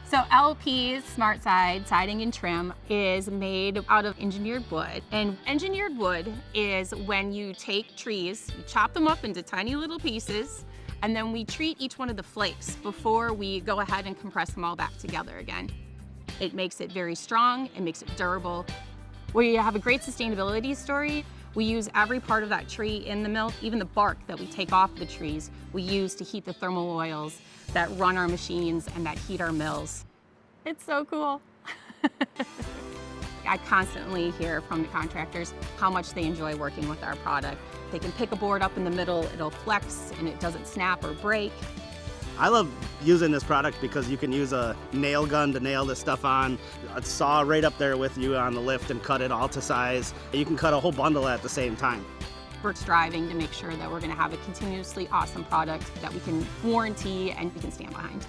So LP SmartSide Siding and Trim is made out of engineered wood. And engineered wood is when you take trees, you chop them up into tiny little pieces, and then we treat each one of the flakes before we go ahead and compress them all back together again. It makes it very strong, it makes it durable. We have a great sustainability story. We use every part of that tree in the mill, even the bark that we take off the trees, we use to heat the thermal oils that run our machines and that heat our mills. It's so cool. I constantly hear from the contractors how much they enjoy working with our product. They can pick a board up in the middle, it'll flex and it doesn't snap or break. I love using this product because you can use a nail gun to nail this stuff on, a saw right up there with you on the lift and cut it all to size. You can cut a whole bundle at the same time. We're striving to make sure that we're going to have a continuously awesome product that we can warranty and we can stand behind.